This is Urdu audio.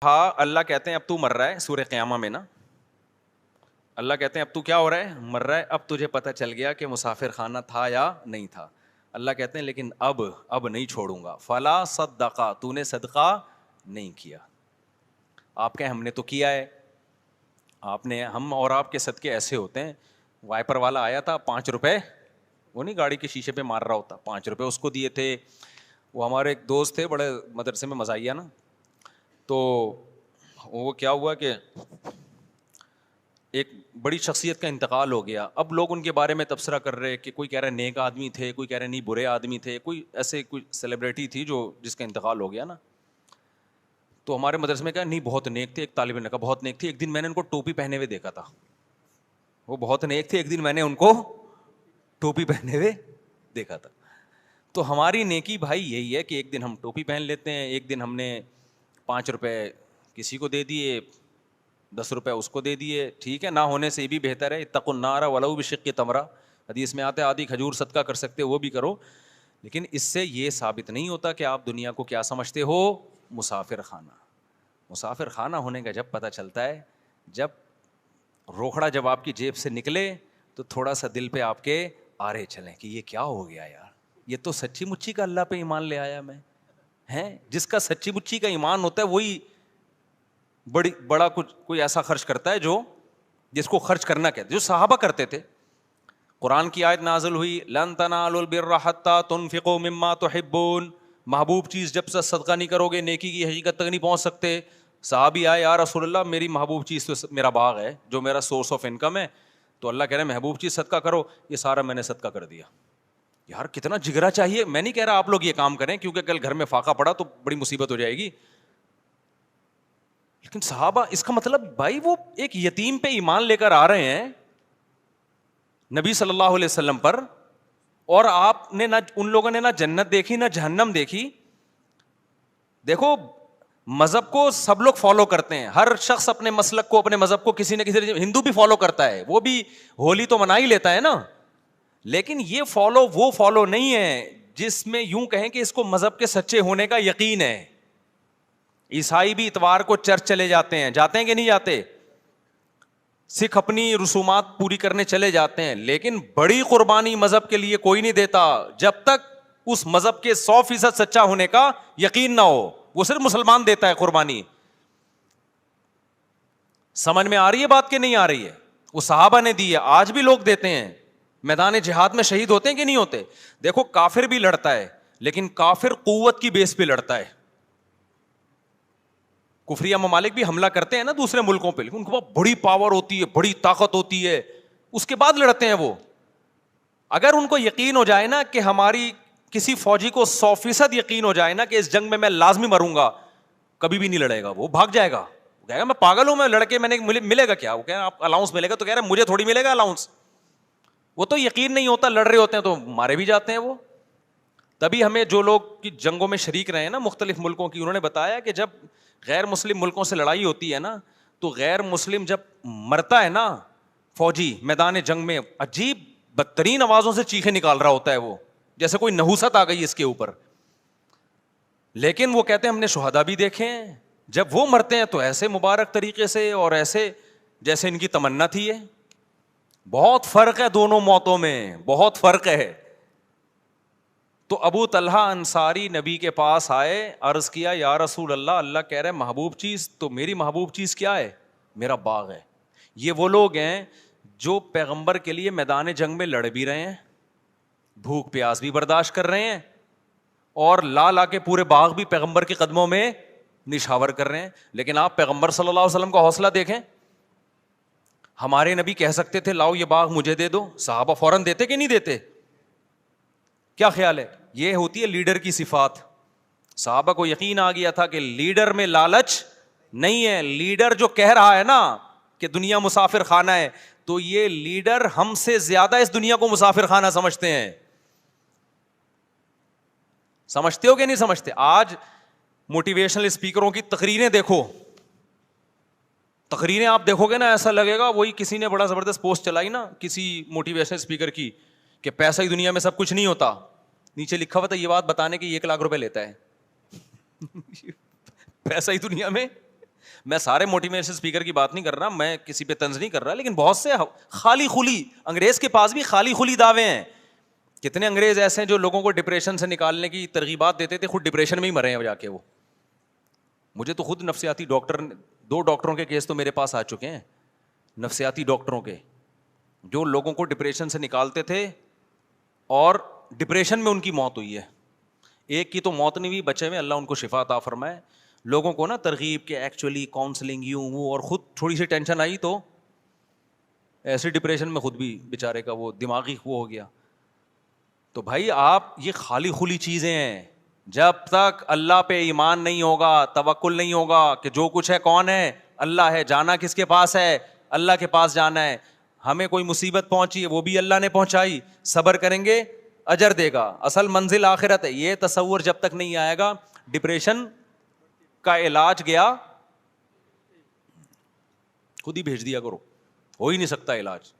ہاں اللہ کہتے ہیں اب تو مر رہا ہے سورہ قیامہ میں نا, اللہ کہتے ہیں اب تو کیا ہو رہا ہے, مر رہا ہے. اب تجھے پتہ چل گیا کہ مسافر خانہ تھا یا نہیں تھا. اللہ کہتے ہیں لیکن اب نہیں چھوڑوں گا. فلا صدقہ, تو نے صدقہ نہیں کیا. آپ کہیں ہم نے تو کیا ہے. آپ نے, ہم اور آپ کے صدقے ایسے ہوتے ہیں, وائپر والا آیا تھا 5 روپے, وہ نہیں گاڑی کے شیشے پہ مار رہا ہوتا, 5 روپے اس کو دیے تھے. وہ ہمارے ایک دوست تھے بڑے مدرسے میں مزاحیہ نا, تو وہ کیا ہوا کہ ایک بڑی شخصیت کا انتقال ہو گیا. اب لوگ ان کے بارے میں تبصرہ کر رہے کہ کوئی کہہ رہا ہے نیک آدمی تھے, کوئی کہہ رہے نہیں برے آدمی تھے, کوئی ایسے کوئی سیلیبریٹی تھی جو جس کا انتقال ہو گیا نا. تو ہمارے مدرسے میں کہا نہیں بہت نیک تھے. ایک طالب علم نے کہا بہت نیک تھے. ایک دن میں نے ان کو ٹوپی پہنے ہوئے دیکھا تھا. وہ بہت نیک تھے, ایک دن میں نے ان کو ٹوپی پہنے ہوئے دیکھا تھا. تو ہماری نیکی بھائی یہی ہے کہ ایک دن ہم ٹوپی پہن لیتے ہیں, ایک دن ہم نے 5 روپے کسی کو دے دیے, 10 روپے اس کو دے دیے, ٹھیک ہے, نہ ہونے سے یہ بھی بہتر ہے. اتقوا النار ولو بشق تمرہ, حدیث میں آتا ہے آدھی کھجور صدقہ کر سکتے وہ بھی کرو. لیکن اس سے یہ ثابت نہیں ہوتا کہ آپ دنیا کو کیا سمجھتے ہو, مسافر خانہ. مسافر خانہ ہونے کا جب پتہ چلتا ہے, جب روکھڑا جب آپ کی جیب سے نکلے تو تھوڑا سا دل پہ آپ کے آرے چلیں کہ یہ کیا ہو گیا یار, یہ تو سچی مچی کا اللہ پہ ایمان لے آیا میں. ہیں جس کا سچی مچی کا ایمان ہوتا ہے وہی بڑا کچھ کوئی ایسا خرچ کرتا ہے جو جس کو خرچ کرنا کہتے, جو صحابہ کرتے تھے. قرآن کی آیت نازل ہوئی لن تنالوا البر حتى تنفقوا مما تحبون, محبوب چیز جب سے صدقہ نہیں کرو گے نیکی کی حقیقت تک نہیں پہنچ سکتے. صحابی آئے یا رسول اللہ میری محبوب چیز تو میرا باغ ہے جو میرا سورس آف انکم ہے. تو اللہ کہہ رہے ہیں محبوب چیز صدقہ کرو, یہ سارا میں نے صدقہ کر دیا. یار کتنا جگرا چاہیے. میں نہیں کہہ رہا آپ لوگ یہ کام کریں کیونکہ کل گھر میں فاقہ پڑا تو بڑی مصیبت ہو جائے گی, لیکن صحابہ اس کا مطلب بھائی وہ ایک یتیم پہ ایمان لے کر آ رہے ہیں نبی صلی اللہ علیہ وسلم پر, اور آپ نے نہ ان لوگوں نے نہ جنت دیکھی نہ جہنم دیکھی. دیکھو مذہب کو سب لوگ فالو کرتے ہیں, ہر شخص اپنے مسلک کو اپنے مذہب کو کسی نہ کسی, ہندو بھی فالو کرتا ہے, وہ بھی ہولی تو منا ہی لیتا ہے نا, لیکن یہ وہ فالو نہیں ہے جس میں یوں کہیں کہ اس کو مذہب کے سچے ہونے کا یقین ہے. عیسائی بھی اتوار کو چرچ چلے جاتے ہیں کہ نہیں جاتے, سکھ اپنی رسومات پوری کرنے چلے جاتے ہیں, لیکن بڑی قربانی مذہب کے لیے کوئی نہیں دیتا جب تک اس مذہب کے 100% سچا ہونے کا یقین نہ ہو. وہ صرف مسلمان دیتا ہے قربانی. سمجھ میں آ رہی ہے بات کہ نہیں آ رہی ہے؟ وہ صحابہ نے دی ہے, آج بھی لوگ دیتے ہیں. میدان جہاد میں شہید ہوتے ہیں کہ نہیں ہوتے؟ دیکھو کافر بھی لڑتا ہے, لیکن کافر قوت کی بیس پہ لڑتا ہے. کفریہ ممالک بھی حملہ کرتے ہیں نا دوسرے ملکوں پہ, لیکن ان کے پاس بڑی پاور ہوتی ہے, بڑی طاقت ہوتی ہے, اس کے بعد لڑتے ہیں وہ. اگر ان کو یقین ہو جائے نا کہ ہماری کسی فوجی کو 100% یقین ہو جائے نا کہ اس جنگ میں لازمی مروں گا, کبھی بھی نہیں لڑے گا, وہ بھاگ جائے گا. وہ کہے گا میں پاگل ہوں, میں لڑکے میں نے ملے گا کیا؟ وہ کہہ رہا آپ الاؤنس ملے گا, تو کہہ رہا مجھے تھوڑی ملے گا الاؤنس. وہ تو یقین نہیں ہوتا, لڑ رہے ہوتے ہیں تو مارے بھی جاتے ہیں وہ. تبھی ہمیں جو لوگ کی جنگوں میں شریک رہے ہیں نا مختلف ملکوں کی, انہوں نے بتایا کہ جب غیر مسلم ملکوں سے لڑائی ہوتی ہے نا, تو غیر مسلم جب مرتا ہے نا فوجی میدان جنگ میں, عجیب بدترین آوازوں سے چیخیں نکال رہا ہوتا ہے وہ, جیسے کوئی نحوست آ گئی اس کے اوپر. لیکن وہ کہتے ہیں ہم نے شہداء بھی دیکھے ہیں, جب وہ مرتے ہیں تو ایسے مبارک طریقے سے اور ایسے جیسے ان کی تمنا تھی. ہے بہت فرق ہے دونوں موتوں میں, بہت فرق ہے. تو ابو طلحہ انصاری نبی کے پاس آئے, عرض کیا یا رسول اللہ, اللہ کہہ رہے محبوب چیز, تو میری محبوب چیز کیا ہے؟ میرا باغ ہے. یہ وہ لوگ ہیں جو پیغمبر کے لیے میدان جنگ میں لڑ بھی رہے ہیں, بھوک پیاس بھی برداشت کر رہے ہیں, اور لا کے پورے باغ بھی پیغمبر کے قدموں میں نشاور کر رہے ہیں. لیکن آپ پیغمبر صلی اللہ علیہ وسلم کا حوصلہ دیکھیں, ہمارے نبی کہہ سکتے تھے لاؤ یہ باغ مجھے دے دو, صحابہ فوراً دیتے کہ نہیں دیتے؟ کیا خیال ہے؟ یہ ہوتی ہے لیڈر کی صفات. صحابہ کو یقین آ گیا تھا کہ لیڈر میں لالچ نہیں ہے. لیڈر جو کہہ رہا ہے نا کہ دنیا مسافر خانہ ہے, تو یہ لیڈر ہم سے زیادہ اس دنیا کو مسافر خانہ سمجھتے ہیں. سمجھتے ہو کہ نہیں سمجھتے؟ آج موٹیویشنل اسپیکروں کی تقریریں دیکھو, تقریریں آپ دیکھو گے نا ایسا لگے گا وہی کسی نے بڑا زبردست پوسٹ چلائی نا کسی موٹیویشنل اسپیکر کی کہ پیسہ ہی دنیا میں سب کچھ نہیں ہوتا, نیچے لکھا ہوا تھا یہ بات بتانے کی 1 لاکھ روپے لیتا ہے. پیسہ ہی دنیا میں میں سارے موٹیویشن اسپیکر کی بات نہیں کر رہا, میں کسی پہ طنز نہیں کر رہا, لیکن بہت سے خالی خلی انگریز کے پاس بھی خالی خلی دعوے ہیں. کتنے انگریز ایسے ہیں جو لوگوں کو ڈپریشن سے نکالنے کی ترغیبات دیتے تھے, خود ڈپریشن میں ہی مرے ہیں جا کے وہ. مجھے تو خود نفسیاتی ڈاکٹر, 2 ڈاکٹروں کے کیس تو میرے پاس آ چکے ہیں, نفسیاتی ڈاکٹروں کے, جو لوگوں کو ڈپریشن سے نکالتے تھے اور ڈپریشن میں ان کی موت ہوئی ہے. ایک کی تو موت نہیں ہوئی, بچے میں, اللہ ان کو شفا عطا فرمائے. لوگوں کو نا ترغیب کہ ایکچولی کاؤنسلنگ یوں وہ, اور خود تھوڑی سی ٹینشن آئی تو ایسے ڈپریشن میں خود بھی بیچارے کا وہ دماغی وہ ہو گیا. تو بھائی آپ یہ خالی خلی چیزیں ہیں, جب تک اللہ پہ ایمان نہیں ہوگا, توکل نہیں ہوگا کہ جو کچھ ہے کون ہے, اللہ ہے, جانا کس کے پاس ہے, اللہ کے پاس جانا ہے. ہمیں کوئی مصیبت پہنچی ہے وہ بھی اللہ نے پہنچائی, صبر کریں گے اجر دے گا, اصل منزل آخرت ہے. یہ تصور جب تک نہیں آئے گا, ڈپریشن کا علاج گیا خود ہی بھیج دیا کرو, ہو ہی نہیں سکتا علاج.